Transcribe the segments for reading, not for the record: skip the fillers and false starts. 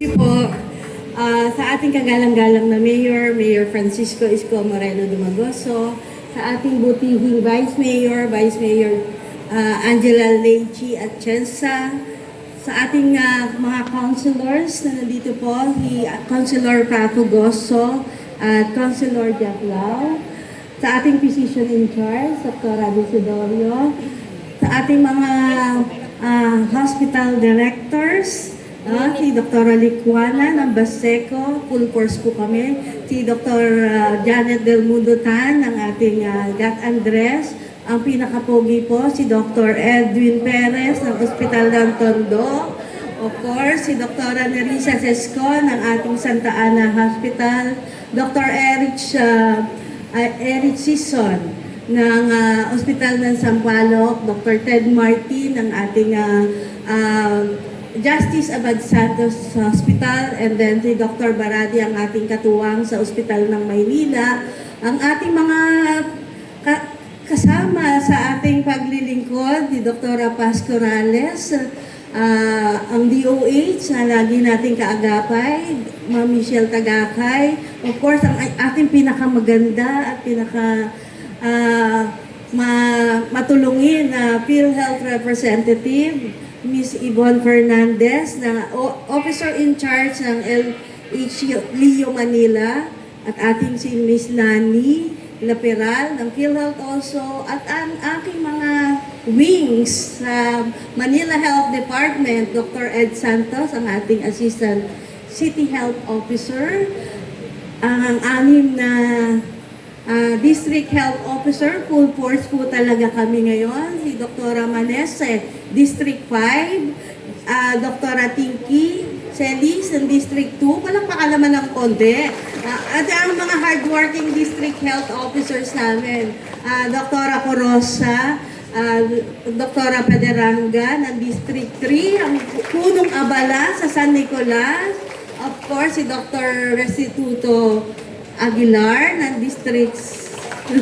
Po, sa ating kagalang-galang na Mayor Francisco Isko Moreno Dumagoso, sa ating butihing Vice Mayor Angela Lechi Atienza, sa ating mga councilors na nandito po, si Councilor Paco Goso at Councilor Jack Lau, sa ating physician in charge, Dr. Desidorio, sa ating mga hospital directors, si Dr. Licuana ng Baseco, full course po kami. Si Dr. Janet Del Mundo Tan ng ating Gat Andres. Ang pinakapogi po, si Dr. Edwin Perez ng Hospital ng Tondo. Of course, si Dr. Nerissa Sesco ng ating Santa Ana Hospital. Dr. Eric Sison ng Hospital ng Sampaloc. Dr. Ted Martin ng ating Justice Abad Santos Hospital, and then si Dr. Baradi ang ating katuwang sa Ospital ng Maynila. Ang ating mga kasama sa ating paglilingkod, si Dr. Paz Corrales, ang DOH na lagi nating kaagapay, Ma'am Michelle Tagakay, of course, ang ating pinakamaganda at matulungin na PhilHealth representative, Miss Yvonne Fernandez, na officer in charge ng LH Leo Manila, at ating si Miss Lani Laperal ng PhilHealth also, at ang aking mga wings sa Manila Health Department, Dr. Ed Santos, ang ating Assistant City Health Officer, ang anim na District Health Officer, full force po talaga kami ngayon, si Dr. Manese, District 5, Dr. Tinky Celis ng District 2, walang pakalaman ng konti. At ang mga hardworking District Health Officers namin, Dr. Corosa, Dr. Pederanga ng District 3, ang punong abala sa San Nicolas, of course, si Dr. Restituto Aguilar ng District 6,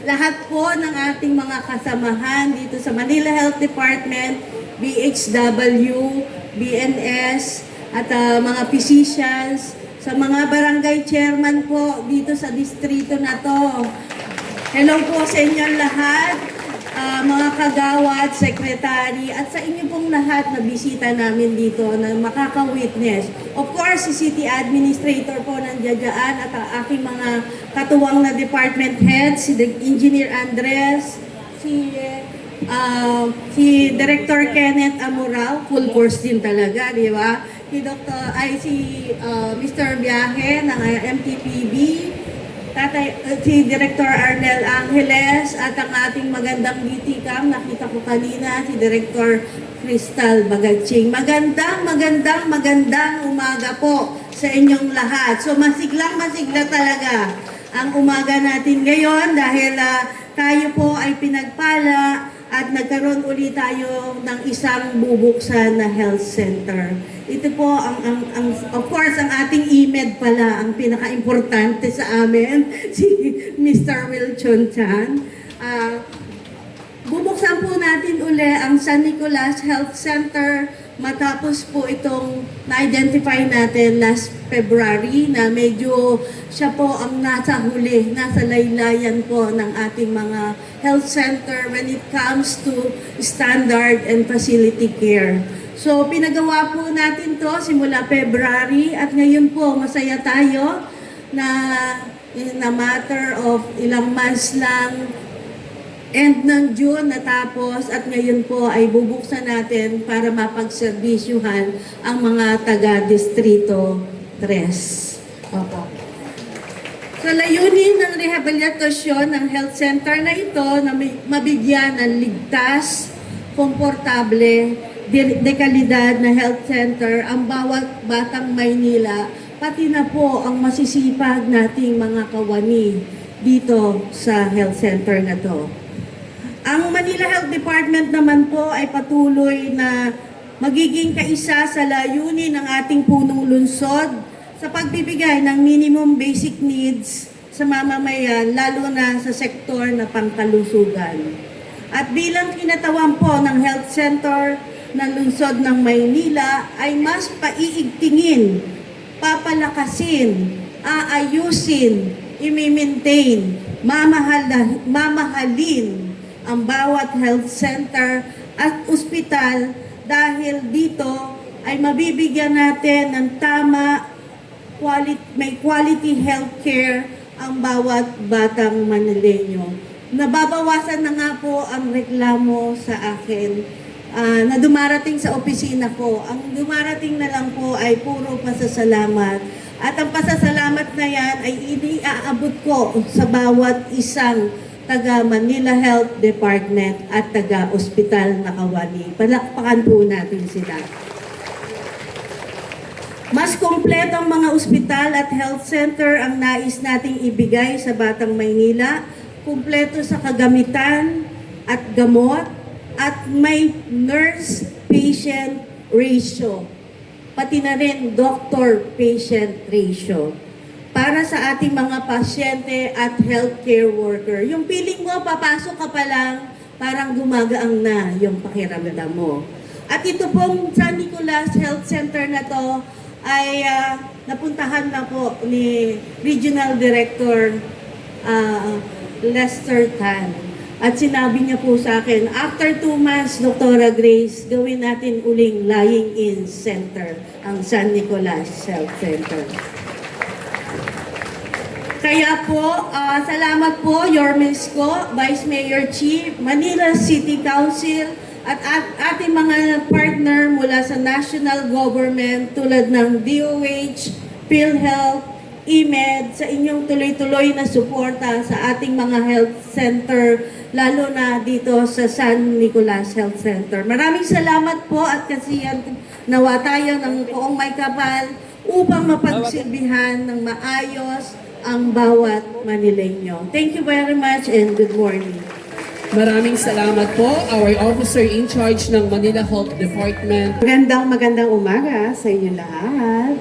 lahat po ng ating mga kasamahan dito sa Manila Health Department, BHW, BNS, at mga physicians, sa mga barangay chairman po dito sa distrito na to. Hello po sa inyong lahat, mga kagawad, secretary, at sa inyo pong lahat na bisita namin dito na makaka-witness. Of course, si City Administrator po nandiyan at ang aking mga katuwang na department heads, si Engineer Andres, si Director Kenneth Amoral, full course din talaga, di ba? Si Mr. Biahe ng MTPB, si Director Arnel Angeles, at ang ating magandang DTCAM, nakita ko kanina, si Director Crystal Bagatsing. Magandang umaga po sa inyong lahat. So masigla talaga ang umaga natin ngayon dahil tayo po ay pinagpala at nagkaroon ulit tayo ng isang bubuksan na health center. Ito po, of course, ang ating IMED pala, ang pinaka-importante sa amin, si Mr. Wilchon Chan. Bubuksan po natin uli ang San Nicolas Health Center matapos po itong na-identify natin last February na medyo siya po ang nasa huli, nasa laylayan po ng ating mga health center when it comes to standard and facility care. So, pinagawa po natin to simula February at ngayon po masaya tayo na in a matter of ilang months lang, end ng June natapos at ngayon po ay bubuksan natin para mapagserbisyuhan ang mga taga-distrito 3. Opo. So, layunin ng rehabilitasyon ng health center na ito na mabigyan ng ligtas, komportable, dekalidad na health center ang bawat batang Maynila, pati na po ang masisipag nating mga kawani dito sa health center na to. Ang Manila Health Department naman po ay patuloy na magiging kaisa sa layunin ng ating punong lungsod sa pagbibigay ng minimum basic needs sa mamamayan, lalo na sa sektor na pangkalusugan. At bilang kinatawan po ng health center, ng lungsod ng Maynila ay mas paiigtingin, papalakasin, aayusin, i-maintain, mamahalin ang bawat health center at ospital dahil dito ay mabibigyan natin ng tama, may quality healthcare ang bawat batang Manileño. Nababawasan na nga po ang reklamo sa akin na dumarating sa opisina ko. Ang dumarating na lang po ay puro pasasalamat. At ang pasasalamat na yan ay iniaabot ko sa bawat isang taga Manila Health Department at taga Ospital Nakawani. Palakpakan po natin sila. Mas kumpletong mga ospital at health center ang nais nating ibigay sa Batang Maynila. Kumpleto sa kagamitan at gamot at may nurse-patient ratio. Pati na rin doctor-patient ratio. Para sa ating mga pasyente at healthcare worker. Yung feeling mo, papasok ka pa lang, parang gumagaang na yung pakiramdam mo. At ito pong San Nicolas Health Center na to ay napuntahan na po ni Regional Director Lester Tan. At sinabi niya po sa akin, after 2 months, Dr. Grace, gawin natin uling lying-in center, ang San Nicolas Health Center. Kaya po, salamat po, Yorme Isko, Vice Mayor Chief, Manila City Council, at ating mga partner mula sa national government tulad ng DOH, PhilHealth, EMED, sa inyong tuloy-tuloy na suporta sa ating mga health center, lalo na dito sa San Nicolas Health Center. Maraming salamat po at kasiyan nawa tayo ng poong may kapal upang mapagsilbihan ng maayos ang bawat Manileño. Thank you very much and good morning. Maraming salamat po, our officer in charge ng Manila Health Department. Magandang umaga sa inyo lahat.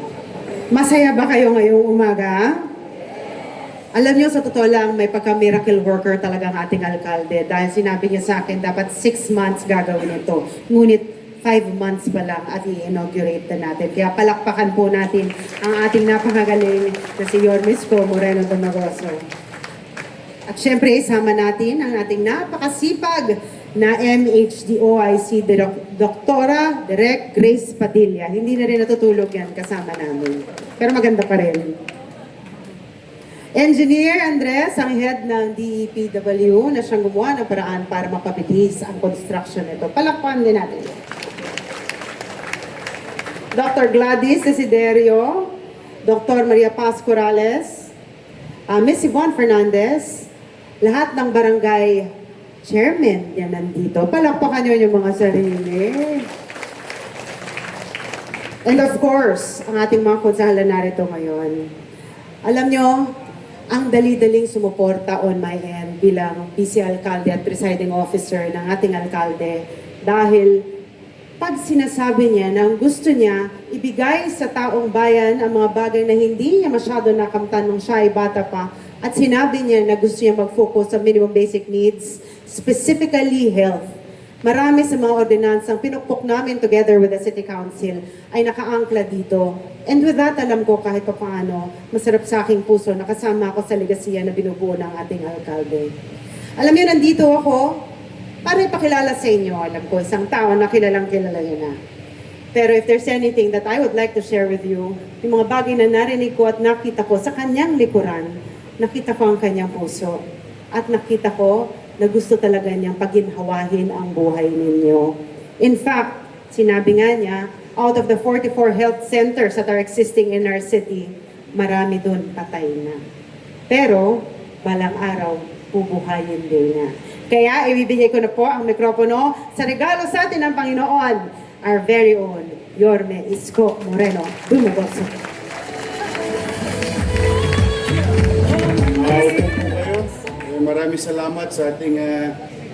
Masaya ba kayo ngayong umaga? Alam niyo, sa totoo lang, may pagka-miracle worker talaga ang ating alkalde dahil sinabi niya sa akin, dapat 6 months gagawin ito. Ngunit 5 months pa lang at i-inaugurate na natin. Kaya palakpakan po natin ang ating napakagaling na si Yormisco Moreno Domagoso. At syempre, isama natin ang ating napakasipag na MHDOIC Doktora Direk Grace Padilla. Hindi na rin natutulog yan kasama namin. Pero maganda pa rin. Engineer Andres, ang head ng DEPW na siyang gumawa ng paraan para mapabilis ang construction nito. Palakpakan din natin. Dr. Gladys Desiderio, Dr. Maria Paz Corrales, Miss Yvonne Fernandez, lahat ng barangay chairman yan nandito. Palakpakan nyo yung mga sarili. And of course, ang ating mga konsahala narito ngayon. Alam nyo, ang dali-daling sumuporta on my end bilang PC Alcalde at presiding officer ng ating alkalde dahil pag sinasabi niya na ang gusto niya ibigay sa taong bayan ang mga bagay na hindi niya masyado nakamtan nung siya ay bata pa at sinabi niya na gusto niya mag-focus sa minimum basic needs, specifically health. Marami sa mga ordinansang pinukpok namin together with the City Council ay nakaangkla dito. And with that, alam ko kahit pa paano, masarap sa aking puso, nakasama ako sa legasiya na binubuo ng ating alkalde. Alam niyo, nandito ako para ipakilala sa inyo. Alam ko, isang tao na kilalang kilala niyo na. Pero if there's anything that I would like to share with you, yung mga bagay na narinig ko at nakita ko sa kanyang likuran, nakita ko ang kanyang puso. At nakita ko na gusto talaga niyang paginhawahin ang buhay ninyo. In fact, sinabi nga niya, out of the 44 health centers that are existing in our city, marami dun patay na. Pero, balang araw, bubuhayin din na. Kaya, ibibigay ko na po ang mikropono sa regalo sa atin ng Panginoon, our very own Yorme Isko Moreno Dumagoso. Maraming salamat sa ating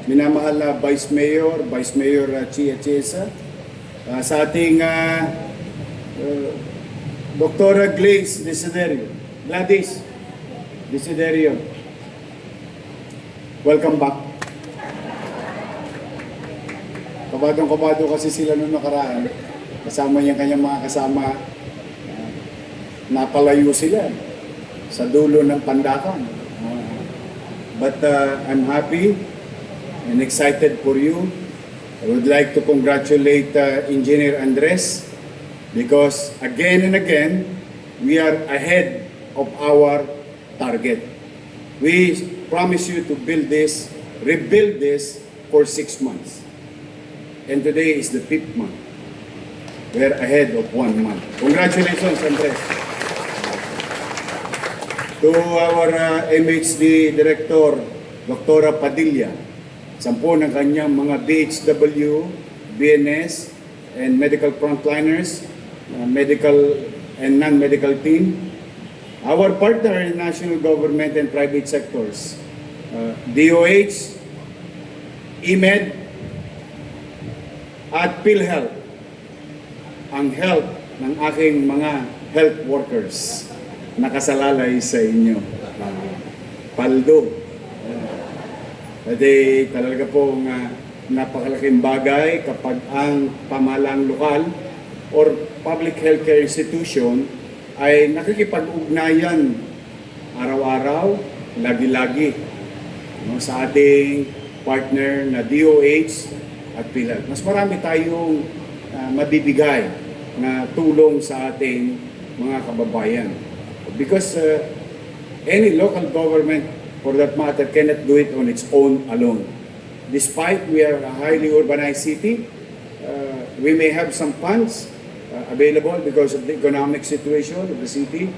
minamahal na Vice Mayor Chia Chiesa, sa ating Dr. Gladys Desiderio. Welcome back. kabadong-kabado kasi sila noong nakaraan. Kasama niya kanyang mga kasama. Napalayo sila sa dulo ng Pandakan. But I'm happy and excited for you. I would like to congratulate Engineer Andres because again and again, we are ahead of our target. We promise you to rebuild this for 6 months. And today is the 5th month. We're ahead of 1 month. Congratulations, Andres. To our MHD Director, Dr. Padilla, 10 ng kanyang mga BHW, BNS, and medical frontliners, medical and non-medical team. Our partner in national government and private sectors, DOH, EMED, at PhilHealth, ang health ng aking mga health workers nakasalalay sa inyo. Paldo. Kasi talaga pong napakalaking bagay kapag ang pamahalang lokal or public healthcare institution ay nakikipag-ugnayan araw-araw, lagi-lagi sa ating partner na DOH at PhilHealth. Mas marami tayong mabibigay na tulong sa ating mga kababayan. Because any local government, for that matter, cannot do it on its own alone. Despite we are a highly urbanized city, we may have some funds available because of the economic situation of the city.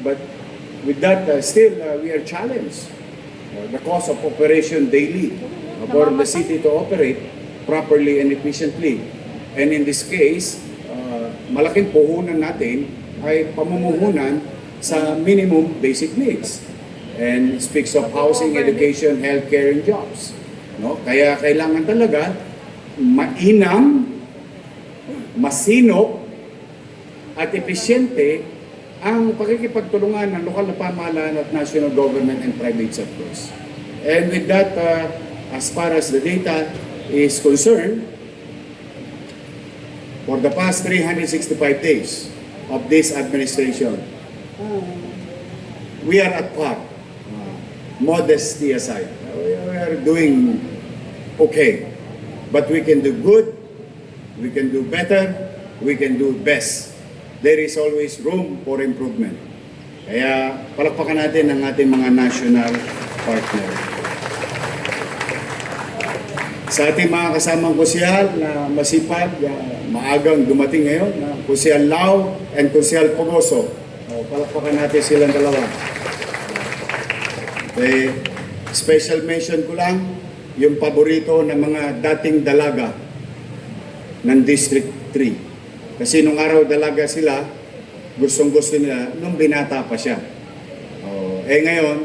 But with that, still, we are challenged. The cost of operation daily for the city to operate properly and efficiently. And in this case, malaking puhunan natin ay pamumuhunan sa minimum basic needs. And it speaks of housing, education, healthcare, and jobs. No? Kaya kailangan talaga mainam, masinop, at epesyente ang pakikipagtulungan ng lokal na pamahalaan at national government and private sectors. And with that, as far as the data is concerned, for the past 365 days of this administration, we are at par. Modesty aside, we are doing okay. But we can do good, we can do better, we can do best. There is always room for improvement. Kaya palakpakan natin ang ating mga national partner. Sa ating mga kasamang kusyal na masipag, maagang dumating ngayon, na Kusyal Lau and Kusyal Pogoso. Palakpakan natin silang dalawa. Special mention ko lang yung paborito ng mga dating dalaga ng District 3. Kasi nung araw dalaga sila, gustong-gusto nila nung binata pa siya. Ngayon,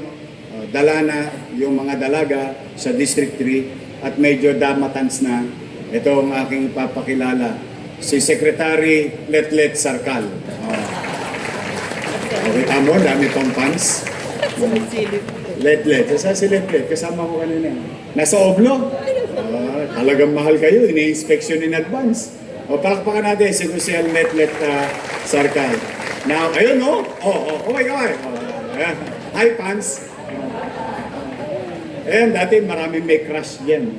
dala na yung mga dalaga sa District 3 at medyo damatans na. Ito ang aking ipapakilala, si Secretary Letlet Sarkal. Kita mo, dami pang fans. Letlet. Saan si Letlet? Kasama ko kanina. Nasa Oblo? Talagang mahal kayo. Ini-inspection in advance. Palakpakan natin si Kusyal Letlet Sarkal. Now, ayun no? Oh my God. Hi, fans. Ayan, dati maraming may crush yan.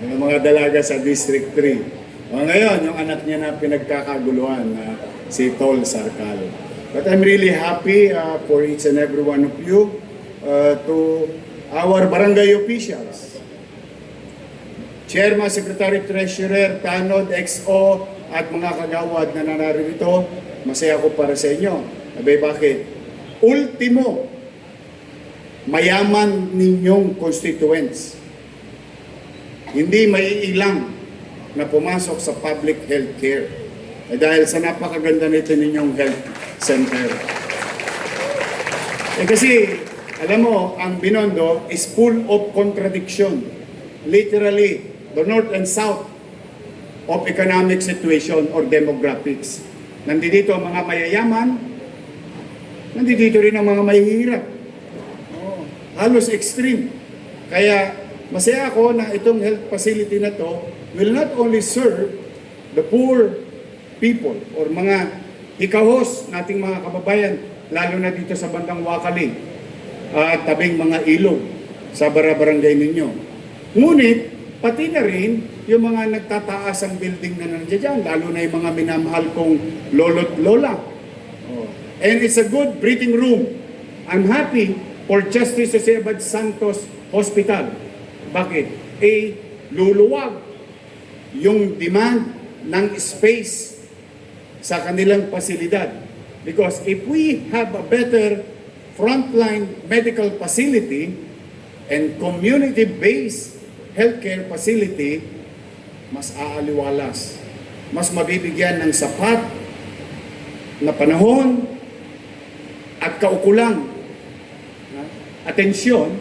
Yung mga dalaga sa District 3. Ngayon, yung anak niya na pinagkakaguluhan, si Tol Sarkal. But I'm really happy for each and every one of you, to our barangay officials. Chairman, Secretary, Treasurer, Tanod, XO, at mga kagawad na narito, masaya ko para sa inyo. Abay, bakit? Ultimo, mayaman ninyong constituents. Hindi maiilang na pumasok sa public health care. Dahil sa napakaganda nito ninyong health center. Kasi, alam mo, ang Binondo is full of contradiction. Literally, the north and south of economic situation or demographics. Nandito ang mga mayayaman, nandito rin ang mga mahihirap. Halos extreme. Kaya masaya ako na itong health facility na to will not only serve the poor people or mga hikahos nating mga kababayan, lalo na dito sa bandang Wakali at tabing mga ilog sa barangay ninyo. Ngunit, pati na rin yung mga nagtataas ang building na nandiyan dyan, lalo na yung mga minamahal kong lolo't lola. Oh. And it's a good breathing room. I'm happy for Justice Jose Abad Santos Hospital. Bakit? Luluwag yung demand ng space sa kanilang pasilidad. Because if we have a better frontline medical facility and community-based healthcare facility, mas aaliwalas, mas mabibigyan ng sapat na panahon at kaukulang atensyon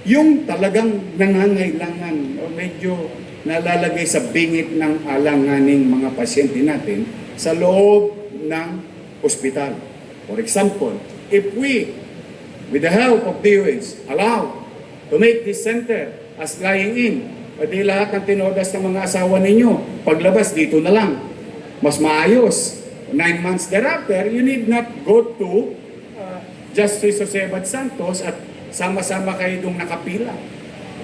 yung talagang nangangailangan o medyo nalalagay sa bingit ng alanganing mga pasyente natin sa loob ng ospital. For example, if we, with the help of DOH, allow to make this center as lying in, pwede lahat ng tinodas ng mga asawa ninyo, paglabas dito na lang, mas maayos. 9 months thereafter, you need not go to Justice Jose Abad Santos at sama-sama kayo itong nakapila.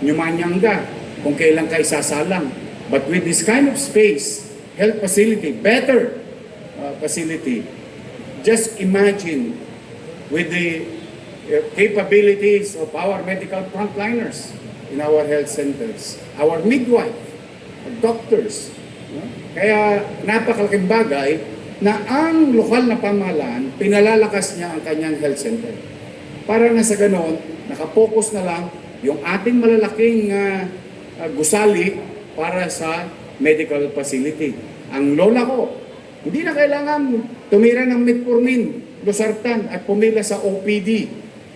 Nyumanyangga kung kailan kayo sasalang. But with this kind of space, health facility, better facility, just imagine with the capabilities of our medical frontliners in our health centers, our midwife, doctors. Kaya napakalaking bagay na ang lokal na pamahalaan, pinalalakas niya ang kanyang health center. Para na sa ganon, nakapokus na lang yung ating malalaking gusali para sa medical facility. Ang lola ko, hindi na kailangan tumira ng metformin, losartan at pumila sa OPD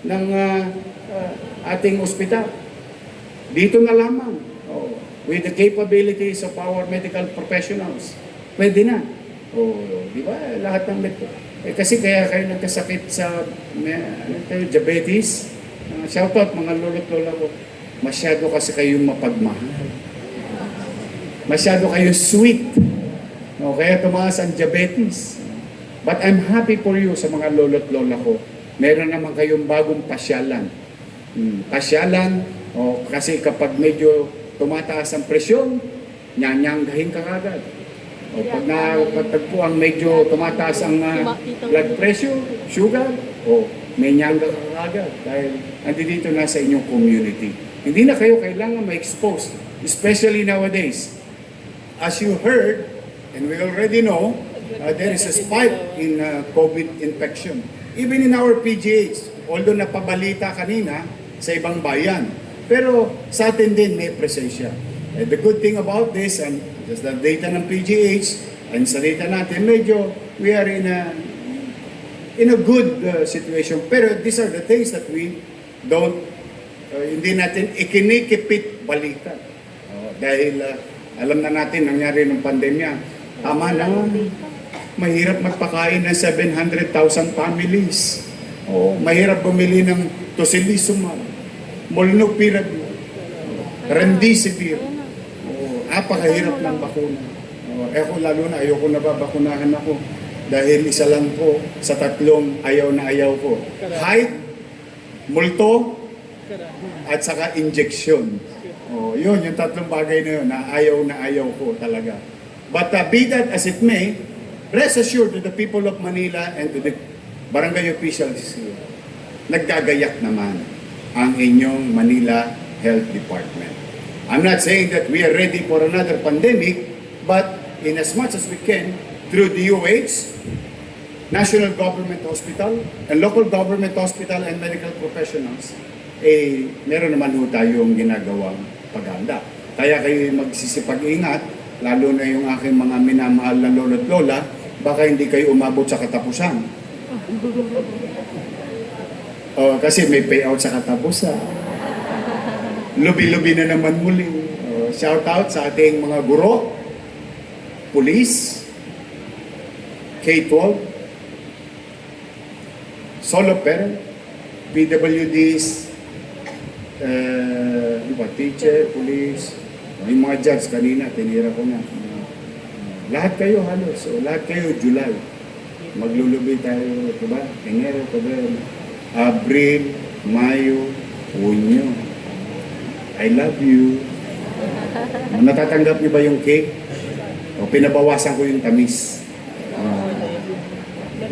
ng ating ospital. Dito na lamang, with the capabilities of our medical professionals, pwede na. Di ba? Lahat ng kasi kaya kayo nagkasakit sa diabetes. Shoutout mga lolo't lola ko. Masyado kasi kayong mapagmahal. Masyado kayong sweet. Kaya tumaas ang diabetes. But I'm happy for you sa mga lolo't lola ko. Meron naman kayong bagong pasyalan. Pasyalan, kasi kapag medyo tumataas ang presyon, nyanyanggahin ka agad. Pag napatagpo ang medyo tumataas ang blood pressure, sugar, may nyangga ka agad dahil andito na sa inyong community. Hindi na kayo kailangan ma-expose, especially nowadays. As you heard, and we already know, there is a spike in COVID infection. Even in our PGH, although napabalita kanina sa ibang bayan, pero sa atin din may presensya. And the good thing about this, and just the data ng PGH, and sa data natin, medyo we are in a good situation. Pero these are the things that we don't, hindi natin ikinikipit balikan. Dahil alam na natin, nangyari ng pandemya, tama na, mahirap magpakain ng 700,000 families. Mahirap bumili ng tocilizumab, molnupiravir, remdesivir. Napakahirap ng bakuna. Ako lalo na, ayoko na babakunahan ako. Dahil isa lang po sa tatlong ayaw na ayaw ko. Height, multo, at saka injection. Yun, yung tatlong bagay na yun na ayaw ko talaga. But be that as it may, rest assured to the people of Manila and to the barangay officials here, nagkagayak naman ang inyong Manila Health Department. I'm not saying that we are ready for another pandemic, but in as much as we can, through DOH, National Government Hospital, and local government hospital and medical professionals, meron naman ho tayong ginagawang paghahanda. Kaya kayo magsisipag-ingat, lalo na yung aking mga minamahal na lolo't lola, baka hindi kayo umabot sa katapusan. Kasi may payout sa katapusan. Lubi-lubi na naman muli. Shout out sa ating mga guro, police, K-12, solo parent, PWDs, teacher, police, yung mga judge kanina, tinira ko na. Lahat kayo halos, so, lahat kayo July. Maglulubi tayo, diba? Enero, Febrero, Abril, Mayo, Hunyo. I love you. Natatanggap niyo ba yung cake? O pinabawasan ko yung tamis?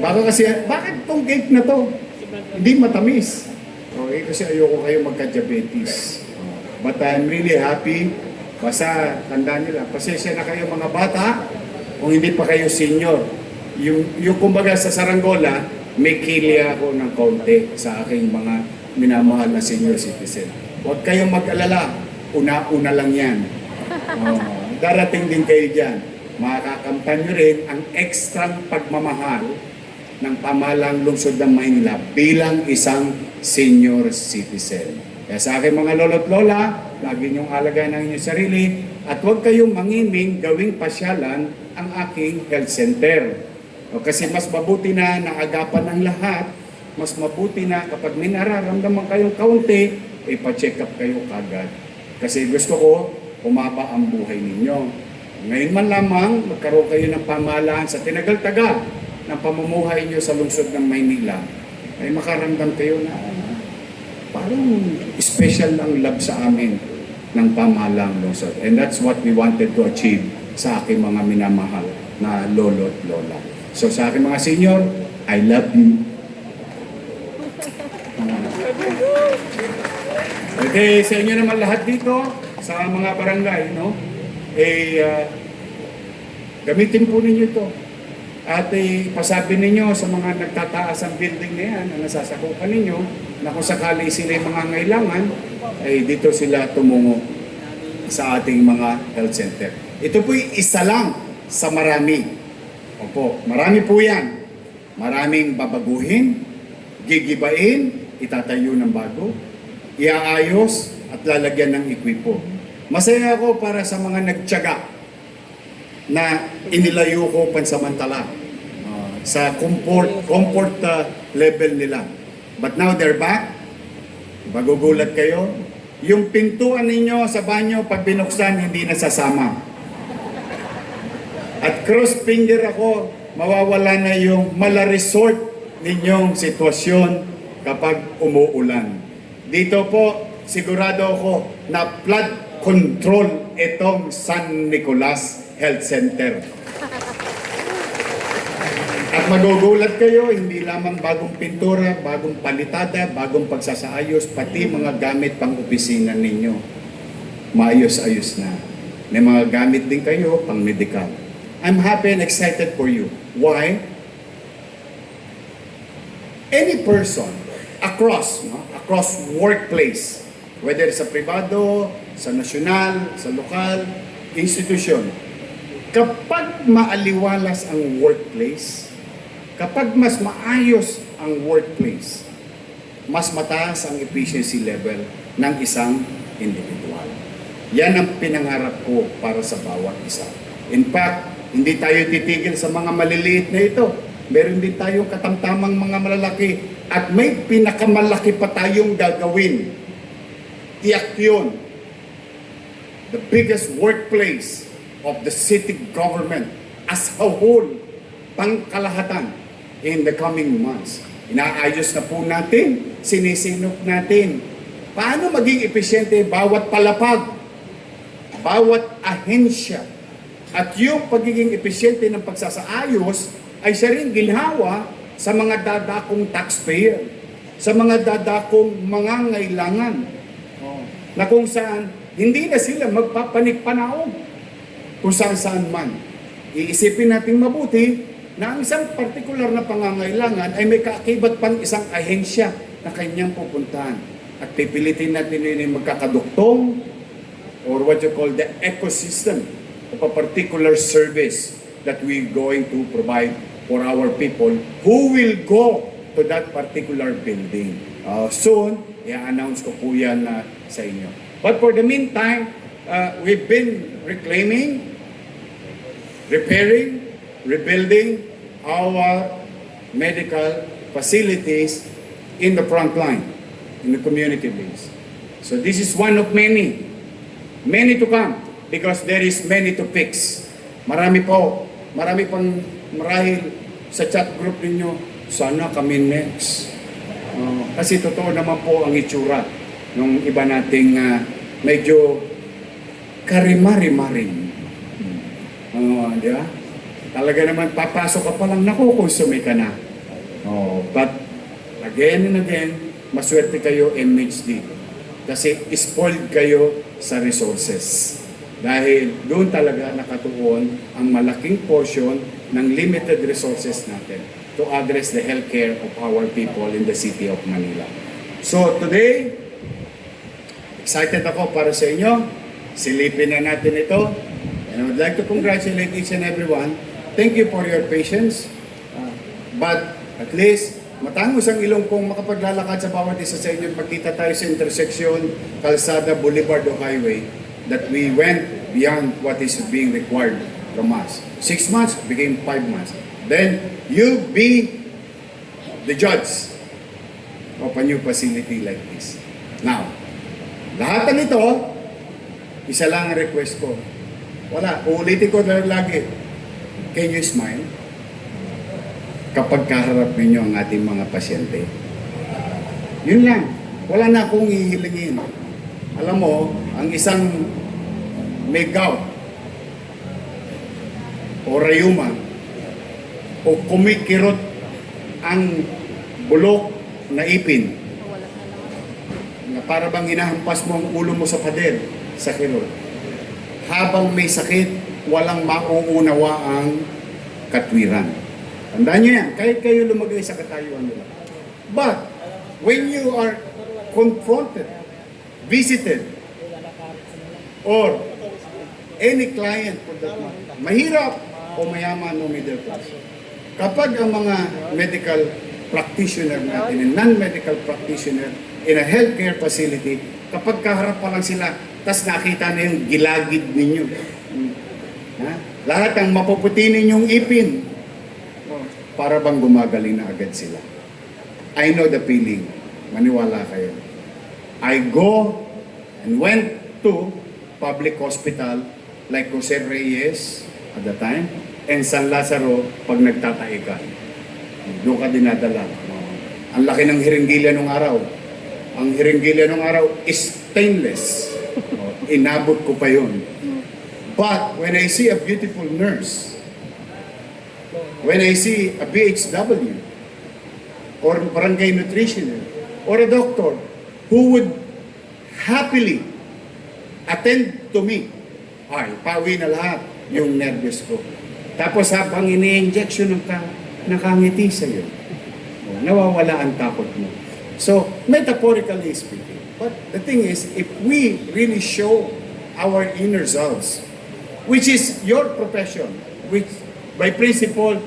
Bakit tong cake na to? Hindi matamis. Okay, kasi ayoko kayo magka-diabetes. But I'm really happy. Basta tandaan nila, pasensya na kayo mga bata kung hindi pa kayo senior. Yung kumbaga sa Saranggola, may kilya ako ng konti sa aking mga minamahal na senior citizen. Huwag kayong mag-alala, una-una lang yan. Darating din kayo dyan. Makakamtan nyo rin ang ekstrang pagmamahal ng pamahalang lungsod ng Maynila bilang isang senior citizen. Kaya sa aking mga lolo't lola, lagi niyong alagaan ang inyong sarili at huwag kayong mangiming gawing pasyalan ang aking health center. Kasi mas mabuti na naagapan ng lahat, mas mabuti na kapag may nararamdaman kayong kaunti, ipa-check up kayo kagad. Kasi gusto ko, umaba ang buhay ninyo. Ngayon man lamang, magkaroon kayo ng pamahalaan sa tinagal-tagal ng pamumuhay nyo sa lungsod ng Maynila, ay makaramdam kayo na parang special ang love sa amin ng pamahalang lungsod. And that's what we wanted to achieve sa aking mga minamahal na lolo at lola. So sa aking mga senior, I love you. Okay, sa inyo naman lahat dito, sa mga barangay, no? Gamitin po ninyo ito. At pasabi ninyo sa mga nagtataas ang building na yan, na nasasakupan ninyo, na kung sakali sila mga ngailangan, ay dito sila tumungo sa ating mga health center. Ito po'y isa lang sa marami. Opo, marami po yan. Maraming babaguhin, gigibain, itatayo ng bago, iaayos at lalagyan ng ekwipo. Masaya ako para sa mga nagtiyaga na inilayo ko pansamantala sa comfort level nila. But now they're back. Magugulat kayo. Yung pintuan ninyo sa banyo, pag binuksan, hindi nasasama. At cross finger ako, mawawala na yung mala-resort ninyong sitwasyon kapag umuulan. Dito po, sigurado ako na flood control itong San Nicolas Health Center. At magugulat kayo, hindi lamang bagong pintura, bagong palitada, bagong pagsasaayos, pati mga gamit pang opisina ninyo. Maayos-ayos na. May mga gamit din kayo pang medical. I'm happy and excited for you. Why? Any person across workplace, whether sa pribado, sa nasyonal, sa lokal, institusyon, kapag maaliwalas ang workplace, kapag mas maayos ang workplace, mas mataas ang efficiency level ng isang individual. Yan ang pinangarap ko para sa bawat isa. In fact, hindi tayo titigil sa mga maliliit na ito. Meron din tayong katamtamang mga malalaki at may pinakamalaki pa tayong gagawin. Tiyak yun. The biggest workplace of the city government as a whole, pangkalahatan in the coming months. Inaayos na po natin, sinisinop natin. Paano maging epesyente bawat palapag, bawat ahensya, at yung pagiging epesyente ng pagsasaayos ay siya rin ginhawa sa mga dadakong taxpayer, sa mga dadakong mga ngailangan, na kung saan hindi na sila magpapanik-panaog kung saan man. Iisipin natin mabuti na ang isang partikular na pangangailangan ay may kaakibat pang isang ahensya na kanyang pupuntahan. At pipilitin natin yun yung magkakaduktong or what you call the ecosystem of a particular service that we're going to provide for our people who will go to that particular building. Soon, i-announce ko po yan sa inyo. But for the meantime, we've been reclaiming, repairing, rebuilding our medical facilities in the front line, in the community base. So this is one of many. Many to come because there is many to fix. Marami pang marahil sa chat group ninyo, sana kami next. Kasi totoo naman po ang itsura ng iba nating medyo karimari-maring. Di ba? Talaga naman, papasok ka pa lang, nakukonsume ka na. But again and again, maswerte kayo MHD. Kasi spoiled kayo sa resources. Dahil doon talaga nakatuon ang malaking portion ng limited resources natin to address the healthcare of our people in the city of Manila. So today, excited ako para sa inyo. Silipin na natin ito. And I would like to congratulate each and everyone. Thank you for your patience. But at least, matangos ang ilong kong makapaglalakad sa bawat isa sa inyo. Magkita tayo sa intersection, kalsada, boulevard o highway, that we went beyond what is being required from us. 6 months became 5 months. Then, you be the judge of a new facility like this. Now, lahat ng ito, isa lang ang request ko. Wala, uulitin ko na lagi. Can you smile? Kapag kaharap ninyo ang ating mga pasyente. Yun lang. Wala na akong ihilingin. Alam mo, ang isang may gout o rayuma o kumikirot ang bulok na ipin na para bang hinahampas mo ang ulo mo sa pader sa kirot. Habang may sakit, walang mauunawa ang katwiran. Tandaan nyo yan, kahit kayo lumagay sa katayuan nila. But, when you are confronted, visited, or any client for that matter, mahirap o mayaman o middle class, kapag ang mga medical practitioner natin and non-medical practitioner in a healthcare facility, kapag kaharap pa lang sila, tas nakita na yung gilagid ninyo. Lahat ang mapuputi ninyong ipin, para bang gumagaling na agad sila. I know the feeling. Maniwala kayo. I go and went to public hospital like Jose Reyes at the time and San Lazaro pag nagtatae ka. Doon ka dinadala. Ang laki ng hiringgilya nung araw. Ang hiringgilya nung araw is stainless. Inabot ko pa yun. But when I see a beautiful nurse, when I see a BHW or barangay nutritioner or a doctor who would happily attend to me, ay, pawi na lahat yung nervous ko. Tapos habang ini-injection ng nakangiti sa'yo, nawawala ang takot mo. So, metaphorically speaking. But the thing is, if we really show our inner selves, which is your profession, which by principle,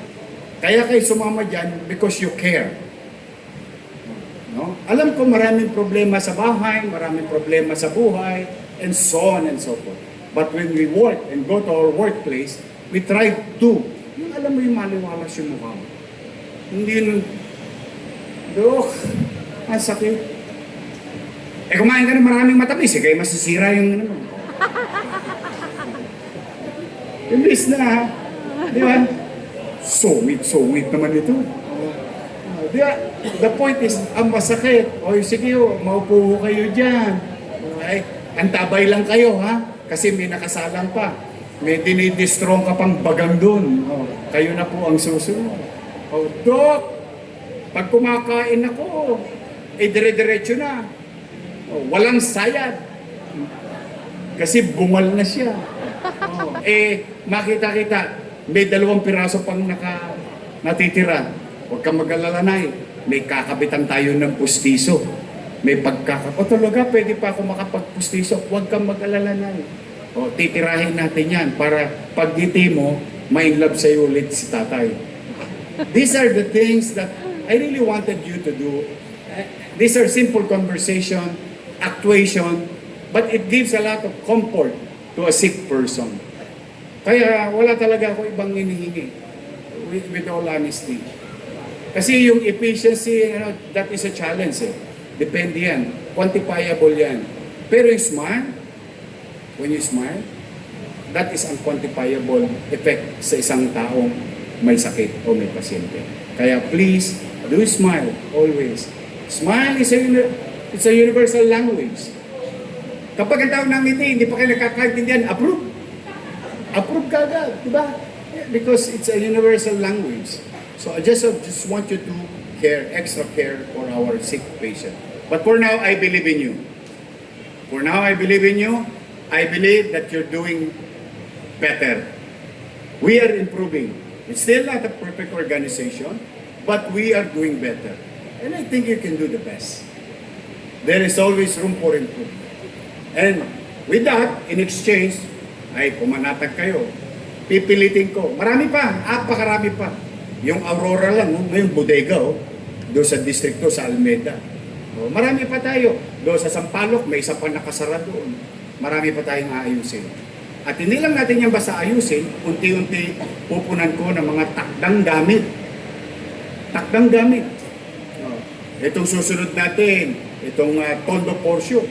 kaya kayo sumama dyan because you care. No? Alam ko maraming problema sa bahay, maraming problema sa buhay, and so on and so forth. But when we work and go to our workplace, we try to, yung alam mo yung maliwalas yung mukha mo. Hindi nun, Dok, ang sakit. Kumain ka ng maraming matamis, kaya masisira yung ano mo. Imbis na, di ba? Sungit naman ito. Di ba? The point is, ang masakit. O sige, maupo kayo dyan. Okay? Antabay lang kayo, ha? Kasi may nakasalang pa. May dinidistrong ka pang bagang dun. Kayo na po ang susunod. Dok, pag kumakain ako, dire-diretso na. Walang sayad. Kasi bungal na siya. Makita-kita, may 2 piraso pang natitira. Huwag kang mag-alala, Nay. May kakabitan tayo ng pustiso. May talaga, pwede pa ako makapagpustiso. Huwag kang mag-alala, Nay. Titirahin natin yan para pag ngiti mo, may love sa'yo ulit si tatay. These are the things that I really wanted you to do. These are simple conversation, actuation, but it gives a lot of comfort to a sick person. Kaya wala talaga ako ibang hinihingi with all honesty. Kasi yung efficiency, that is a challenge. Depende yan. Quantifiable yan. Pero yung smile, when you smile, that is unquantifiable effect sa isang taong may sakit o may pasyente. Kaya please, do smile always. Smile is it's a universal language. Kapag ang tao nangiti, hindi pa kayo nakakaintindihan, approve. Approve ka agad, di ba? Because it's a universal language. So I just want you to care, extra care for our sick patient. But for now, I believe in you. For now, I believe in you. I believe that you're doing better. We are improving. It's still not a perfect organization, but we are doing better. And I think you can do the best. There is always room for improvement. And with that, in exchange, ay pumanatag kayo. Pipilitin ko. Marami pa, apakarami pa. Yung Aurora lang, yung bodega, doon sa distrito, sa Almeda. Marami pa tayo. Doon sa Sampaloc, may isa pa nakasara doon. Marami pa tayong aayusin. At hindi lang natin yan basta ayusin, unti-unti pupunan ko ng mga takdang gamit. Takdang gamit. Itong susunod natin, itong Tondo Porsche,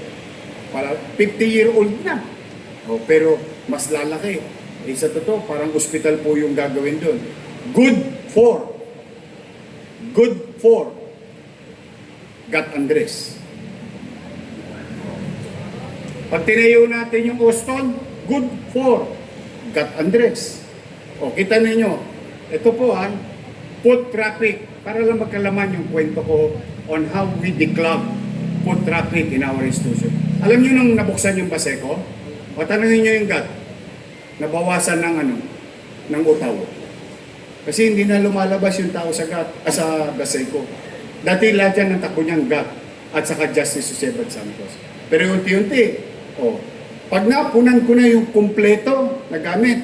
para 50-year-old na. Pero mas lalaki. Sa totoo, parang hospital po yung gagawin doon. Good for Gat Andres. Pag tinayo natin yung Austin, good for Gat Andres. Kita ninyo, ito po foot traffic, para lang magkalaman yung kwento ko on how we declog foot traffic in our institution. Alam niyo nung nabuksan yung Baseco, o tanungin niyo yung Gat, nabawasan ng utaw. Kasi hindi na lumalabas yung tao sa Baseco. Dati lahat yan ng takbo niyang Gat at saka Justice Josebad Santos. Pero unti-unti, pag napunan ko na yung kumpleto na gamit,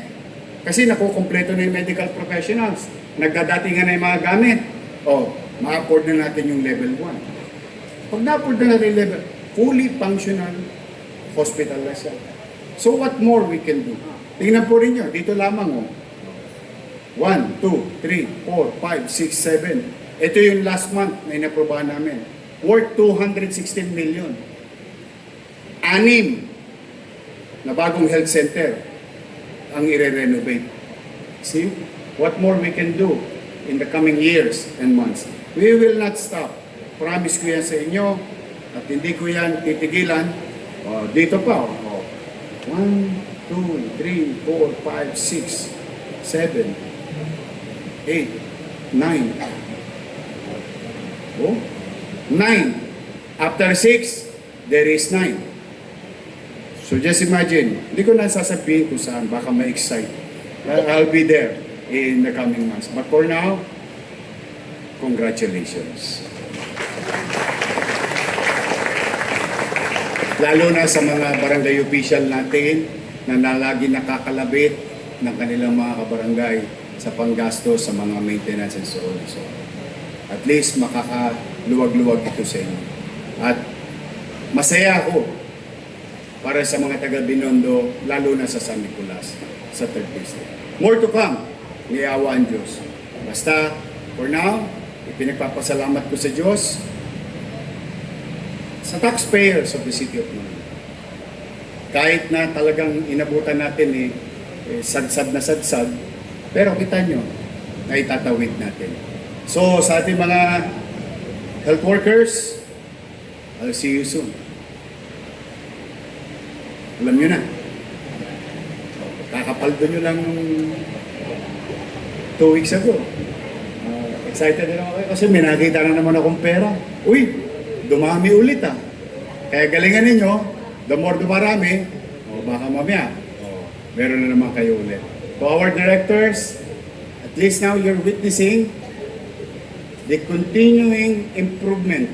kasi nakukumpleto na yung medical professionals, nagdadatingan na yung mga gamit, ma-afford na natin yung level 1. Pag na-afford na natin yung level, fully functional hospital na siya. So what more we can do? Tingnan po rin nyo, dito lamang 1, 2, 3, 4, 5, 6, 7. Ito yung last month na inaprobahan namin. Worth 216 million. 6 na bagong health center ang i-renovate. See? What more we can do in the coming years and months. We will not stop. Promise ko yan sa inyo at hindi ko yan titigilan. Dito pa. 1, 2, 3, 4, 5, 6, 7, 8, 9. 9. After 6, there is 9. So just imagine, hindi ko na sasabihin kung saan, baka ma-excite. I'll be there in the coming months. But for now, congratulations. Lalo na sa mga barangay official natin na lagi nakakalabit ng kanilang mga kabarangay sa panggasto sa mga maintenance and so on and so on. At least makakaluwag-luwag ito sa inyo. At masaya ako para sa mga taga Binondo, lalo na sa San Nicolas, sa 3rd District. More to come, niyawa ang Diyos. Basta, for now, ipinagpapasalamat ko sa Diyos, sa taxpayers of the City of Manila. Kahit na talagang inabutan natin sadsad na sadsad, pero kita nyo, na itatawid natin. So, sa ating mga health workers, I'll see you soon. Alam nyo na. Kakapaldo nyo lang 2 weeks ago. Excited na ako kasi may nakita na naman akong pera. Uy, dumami ulit Kaya galingan ninyo, the more dumarami, baka mamaya, meron na naman kayo ulit. To our directors, at least now you're witnessing the continuing improvement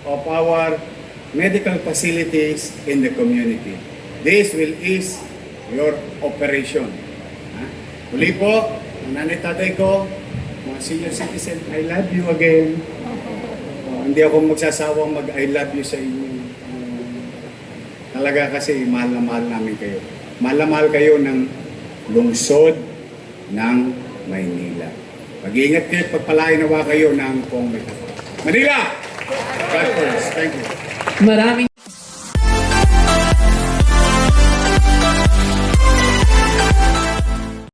of our medical facilities in the community. This will ease your operation. Muli po, nanay tatay ko, mga senior citizen, I love you again. Hindi ako magsasawang mag-I love you sa inyo. Talaga kasi mahal na mahal namin kayo. Mahal na mahal kayo ng lungsod ng Maynila. Mag-iingat kayo at pagpalain nawa kayo ng Pong Manila! God bless. Thank you. Maraming